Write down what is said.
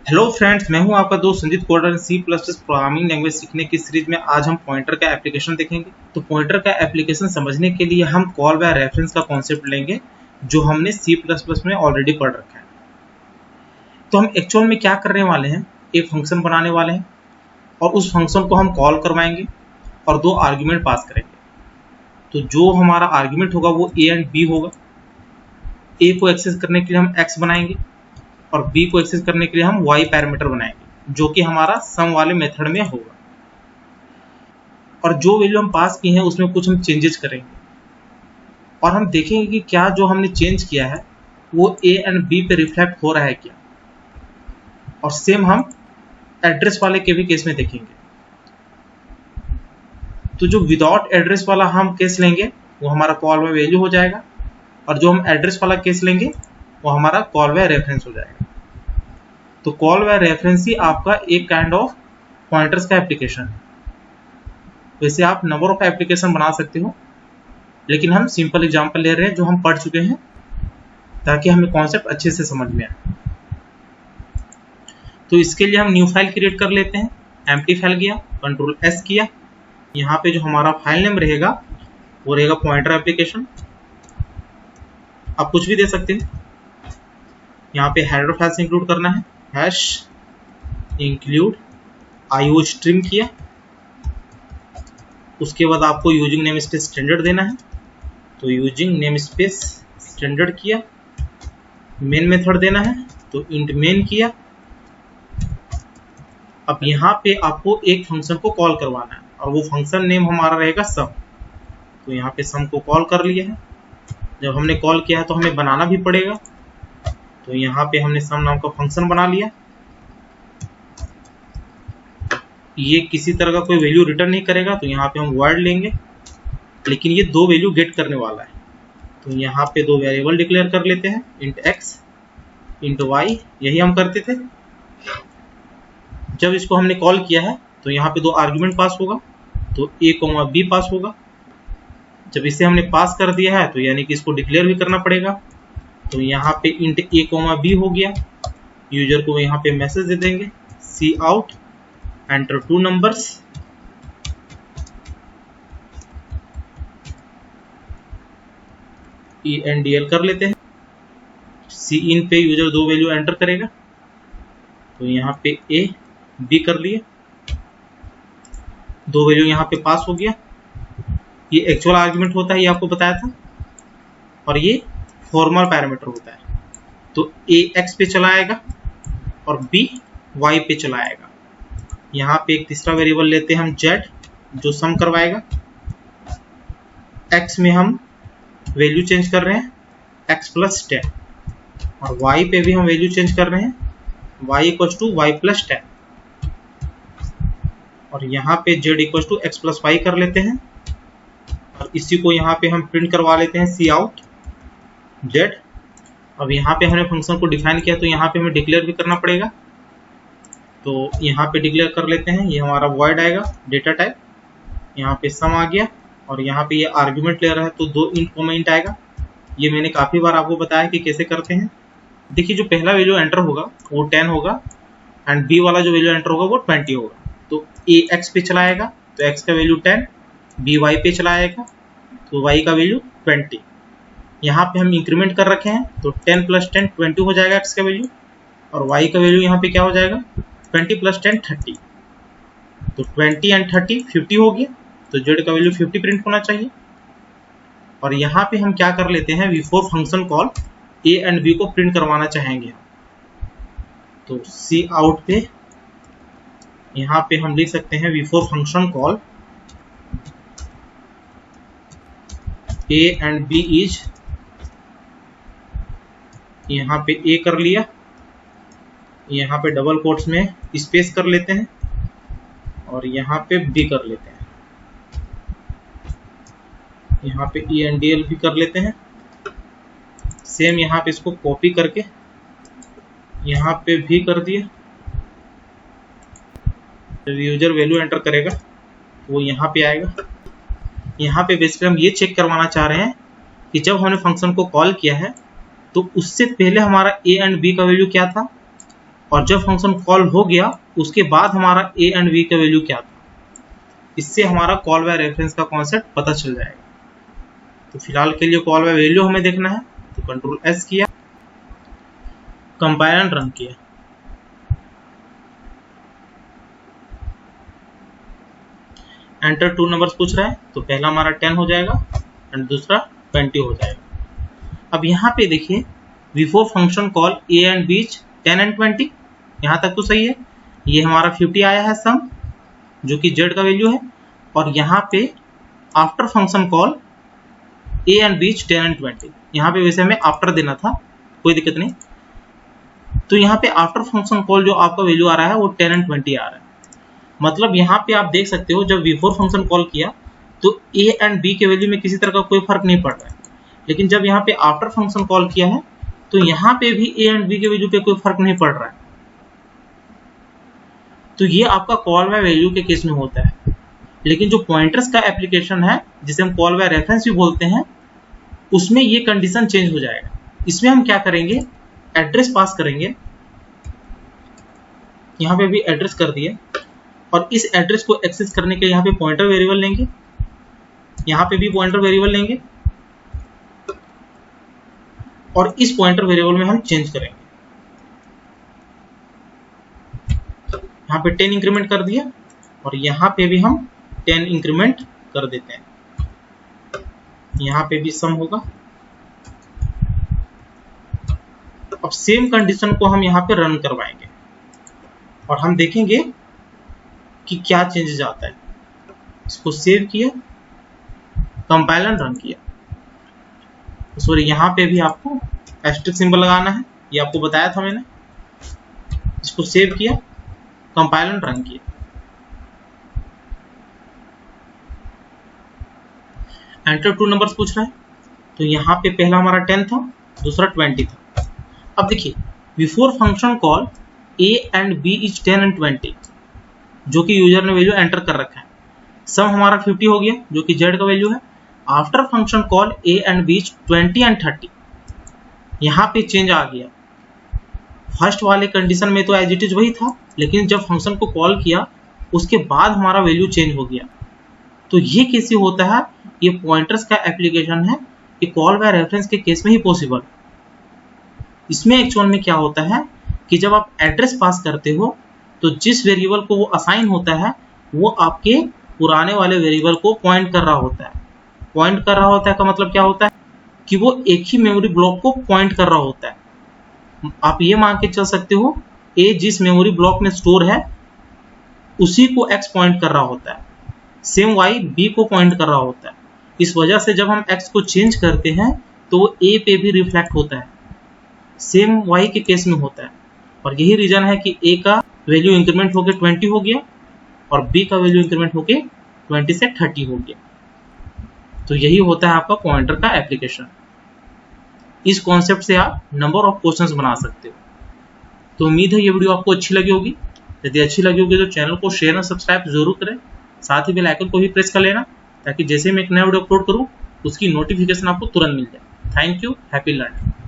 Hello friends, मैं हूं आपका दोस्त Sanjeet coder. C plus plus programming language सीखने की सीरीज में आज हम पॉइंटर का एप्लीकेशन देखेंगे। तो पॉइंटर का एप्लीकेशन समझने के लिए हम कॉल बाय रेफरेंस का कॉन्सेप्ट लेंगे जो हमने सी प्लस प्लस में ऑलरेडी पढ़ रखा है। तो हम एक्चुअल में क्या करने वाले हैं, एक फंक्शन बनाने वाले हैं और उस फंक्शन को हम कॉल करवाएंगे और दो आर्ग्यूमेंट पास करेंगे। तो जो हमारा आर्ग्यूमेंट होगा वो ए एंड बी होगा। ए को एक्सेस करने के लिए हम एक्स बनाएंगे और b को एक्सेस करने के लिए हम y पैरामीटर बनाएंगे जो कि हमारा सम वाले मेथड में होगा। और जो वैल्यू हम पास की है उसमें कुछ हम चेंजेस करेंगे और हम देखेंगे कि क्या जो हमने चेंज किया है वो a एंड b पे रिफ्लेक्ट हो रहा है क्या। और सेम हम एड्रेस वाले के भी केस में देखेंगे। तो जो विदाउट एड्रेस वाला हम केस लेंगे वो हमारा कॉल बाय वैल्यू हो जाएगा और जो हम एड्रेस वाला केस लेंगे वो हमारा कॉल बाय रेफरेंस हो जाएगा। तो कॉल बाय रेफरेंस ही आपका एक काइंड ऑफ पॉइंटर्स का एप्लीकेशन है। वैसे आप नंबर ऑफ एप्लीकेशन बना सकते हो, लेकिन हम सिंपल एग्जांपल ले रहे हैं जो हम पढ़ चुके हैं ताकि हमें कॉन्सेप्ट अच्छे से समझ में आए। तो इसके लिए हम न्यू फाइल क्रिएट कर लेते हैं। एम्प्टी फाइल गया, कंट्रोल एस किया। यहाँ पे जो हमारा फाइल नेम रहेगा वो रहेगा पॉइंटर एप्लीकेशन। आप कुछ भी दे सकते हैं। यहाँ पे हेडर फाइल्स इंक्लूड करना है, हैश इंक्लूड IO स्ट्रिंग किया। उसके बाद आपको यूजिंग नेम स्पेस स्टैंडर्ड देना है, तो यूजिंग नेम स्पेस स्टैंडर्ड किया। मेन मेथड देना है तो इंट मेन किया। अब यहाँ पे आपको एक फंक्शन को कॉल करवाना है और वो फंक्शन नेम हमारा रहेगा सम। तो यहाँ पे सम को कॉल कर लिया है। जब हमने कॉल किया है तो हमें बनाना भी पड़ेगा। तो यहाँ पे हमने सम नाम का फंक्शन बना लिया। ये किसी तरह का कोई वैल्यू रिटर्न नहीं करेगा, तो यहाँ पे हम वर्ड लेंगे, लेकिन ये दो वैल्यू गेट करने वाला है। तो यहाँ पे दो वेरिएबल डिक्लेयर कर लेते हैं, इंट x इंट y। यही हम करते थे। जब इसको हमने कॉल किया है तो यहाँ पे दो आर्ग्यूमेंट पास होगा, तो a, b पास होगा। जब इसे हमने पास कर दिया है तो यानी कि इसको डिक्लेयर भी करना पड़ेगा। तो यहाँ पे इंट a, b हो गया। यूजर को यहाँ पे मैसेज दे देंगे, C out enter two numbers. ENDL कर लेते हैं। सी इन पे यूजर दो वैल्यू एंटर करेगा, तो यहाँ पे a, b कर लिए। दो वैल्यू यहाँ पे पास हो गया। ये एक्चुअल आर्ग्यूमेंट होता है, ये आपको बताया था, और ये फॉर्मल पैरामीटर होता है। तो a x पे चलाएगा और b y पे चलाएगा। यहाँ पे एक तीसरा वेरिएबल लेते हैं हम z, जो सम करवाएगा। x में हम वैल्यू चेंज कर रहे हैं x प्लस 10 और y पे भी हम वैल्यू चेंज कर रहे हैं y equal to y plus 10। और यहाँ पे z equal to x plus y कर लेते हैं और इसी को यहाँ पे हम प्रिंट करवा लेते हैं सी आउट z। अब यहाँ पे हमने फंक्शन को डिफाइन किया तो यहाँ पे हमें डिक्लेयर भी करना पड़ेगा। तो यहाँ पे डिक्लेयर कर लेते हैं, ये हमारा वॉइड आएगा डेटा टाइप। यहाँ पे सम आ गया और यहाँ पे ये आर्ग्यूमेंट ले रहा है तो दो इंट आएगा। ये मैंने काफ़ी बार आपको बताया कि कैसे करते हैं। देखिए, जो पहला वैल्यू एंटर होगा वो 10 होगा एंड बी वाला जो वैल्यू एंटर होगा वो 20 होगा। तो ए एक्स पे चलाएगा तो एक्स का वैल्यू 10, बी वाई पे चलाएगा तो वाई का वैल्यू 20। यहाँ पे हम इंक्रीमेंट कर रखे हैं तो 10 प्लस 10 20 हो जाएगा एक्स का वैल्यू, और वाई का वैल्यू यहाँ पे क्या हो जाएगा 20 प्लस 10 30। तो 20 एंड 30 50 हो गया, तो जेड का वैल्यू 50 प्रिंट होना चाहिए। और यहाँ पे हम क्या कर लेते हैं, v4 function call a and b को प्रिंट करवाना चाहेंगे। तो सी आउट पे यहाँ पे हम लिख सकते हैं v4 function call a and b is, यहाँ पे a कर लिया, यहाँ पे डबल कोट्स में स्पेस कर लेते हैं और यहाँ पे b कर लेते हैं। यहाँ पे ENDL भी कर लेते हैं। सेम यहाँ पे इसको कॉपी करके यहाँ पे भी कर दिया। जब यूजर वैल्यू एंटर करेगा तो वो यहाँ पे आएगा। यहाँ पे बेसिकली हम ये चेक करवाना चाह रहे हैं कि जब हमने फंक्शन को कॉल किया है तो उससे पहले हमारा a एंड b का वैल्यू क्या था और जब फंक्शन कॉल हो गया उसके बाद हमारा ए एंड बी का वैल्यू क्या था। इससे हमारा कॉल बाय रेफरेंस का कॉन्सेप्ट पता चल जाएगा। तो फिलहाल के लिए कॉल बाय वैल्यू हमें देखना है, तो कंट्रोल एस किया, कंपाइल एंड रन किया। एंटर 2 नंबर्स पूछ रहा है, तो पहला हमारा 10 हो जाएगा एंड दूसरा 20 हो जाएगा। अब यहाँ पे देखिए before function call A and B 10 and 20, यहाँ तक तो सही है। ये हमारा 50 आया है सम, जो कि z का वैल्यू है, और यहाँ पे after function call A and B 10 and 20, यहाँ पे वैसे हमें आफ्टर देना था, कोई दिक्कत नहीं। तो यहाँ पे आफ्टर फंक्शन कॉल जो आपका वैल्यू आ रहा है वो 10 एंड 20 आ रहा है। मतलब यहाँ पे आप देख सकते हो जब बिफोर फंक्शन कॉल किया तो ए एंड बी के वैल्यू में किसी तरह का कोई फर्क नहीं पड़ रहा है, लेकिन जब यहाँ पे आफ्टर फंक्शन कॉल किया है तो यहाँ पे भी ए एंड बी के वैल्यू पे कोई फर्क नहीं पड़ रहा है। तो ये आपका कॉल बाय वैल्यू के केस में होता है। लेकिन जो पॉइंटर्स का एप्लीकेशन है, जिसे हम कॉल बाय रेफरेंस भी बोलते हैं, उसमें ये कंडीशन चेंज हो जाएगा। इसमें हम क्या करेंगे, एड्रेस पास करेंगे। यहाँ पे भी एड्रेस कर दिया, और इस एड्रेस को एक्सेस करने के यहाँ पे पॉइंटर वेरिएबल लेंगे, यहाँ पे भी पॉइंटर वेरिएबल लेंगे, और इस पॉइंटर वेरिएबल में हम चेंज करेंगे। यहाँ पे 10 इंक्रीमेंट कर दिया, और यहाँ पे भी हम 10 इंक्रीमेंट कर देते हैं। यहाँ पे भी सम होगा। अब सेम कंडीशन को हम यहाँ पे रन करवाएंगे और हम देखेंगे कि क्या चेंजेस आता है। इसको सेव किया, कंपाइल एंड रन किया। सॉरी, यहाँ पे भी आपको एस्टेरिस्क सिंबल लगाना है, ये आपको बताया था मैंने। इसको सेव किया, कंपाइल एंड रन किया। एंटर 2 नंबर्स पूछ रहा है, तो यहाँ पे पहला हमारा 10 था, दूसरा 20 था। अब देखिए before function call A and B is 10 and 20, जो कि यूजर ने वैल्यू एंटर कर रखा है। सम हमारा 50 हो गया, जो कि z का वैल्यू है। After function call A and B 20 and 30, यहाँ पे चेंज आ गया। फर्स्ट वाले कंडीशन में तो एज इट इज वही था, लेकिन जब फंक्शन को कॉल किया उसके बाद हमारा वैल्यू चेंज हो गया। तो ये कैसे होता है, ये पॉइंटर्स का एप्लीकेशन है, ये कॉल बाय रेफरेंस के केस में ही पॉसिबल। इसमें एक्चुअल में क्या होता है कि जब आप एड्रेस पास करते हो तो जिस वेरिएबल को वो असाइन होता है वो आपके पुराने वाले वेरिएबल को पॉइंट कर रहा होता है। पॉइंट कर रहा होता है का मतलब क्या होता है कि वो एक ही मेमोरी ब्लॉक को पॉइंट कर रहा होता है। आप ये मान के चल सकते हो ए जिस मेमोरी ब्लॉक में स्टोर है उसी को x पॉइंट कर रहा होता है, सेम y b को पॉइंट कर रहा होता है। इस वजह से जब हम x को चेंज करते हैं तो वो a पे भी रिफ्लेक्ट होता है, सेम y के केस में होता है। और यही रीजन है कि a का वैल्यू इंक्रीमेंट होके 20 हो गया और b का वैल्यू इंक्रीमेंट होके 20 से 30 हो गया। तो यही होता है आपका पॉइंटर का एप्लीकेशन। इस कॉन्सेप्ट से आप नंबर ऑफ क्वेश्चंस बना सकते हो। तो उम्मीद है ये वीडियो आपको अच्छी लगी होगी। यदि अच्छी लगी होगी तो चैनल को शेयर और सब्सक्राइब जरूर करें, साथ ही बेल आइकन को भी प्रेस कर लेना ताकि जैसे मैं एक नया वीडियो अपलोड करूं उसकी नोटिफिकेशन आपको तुरंत मिल जाए। Thank you, happy learning.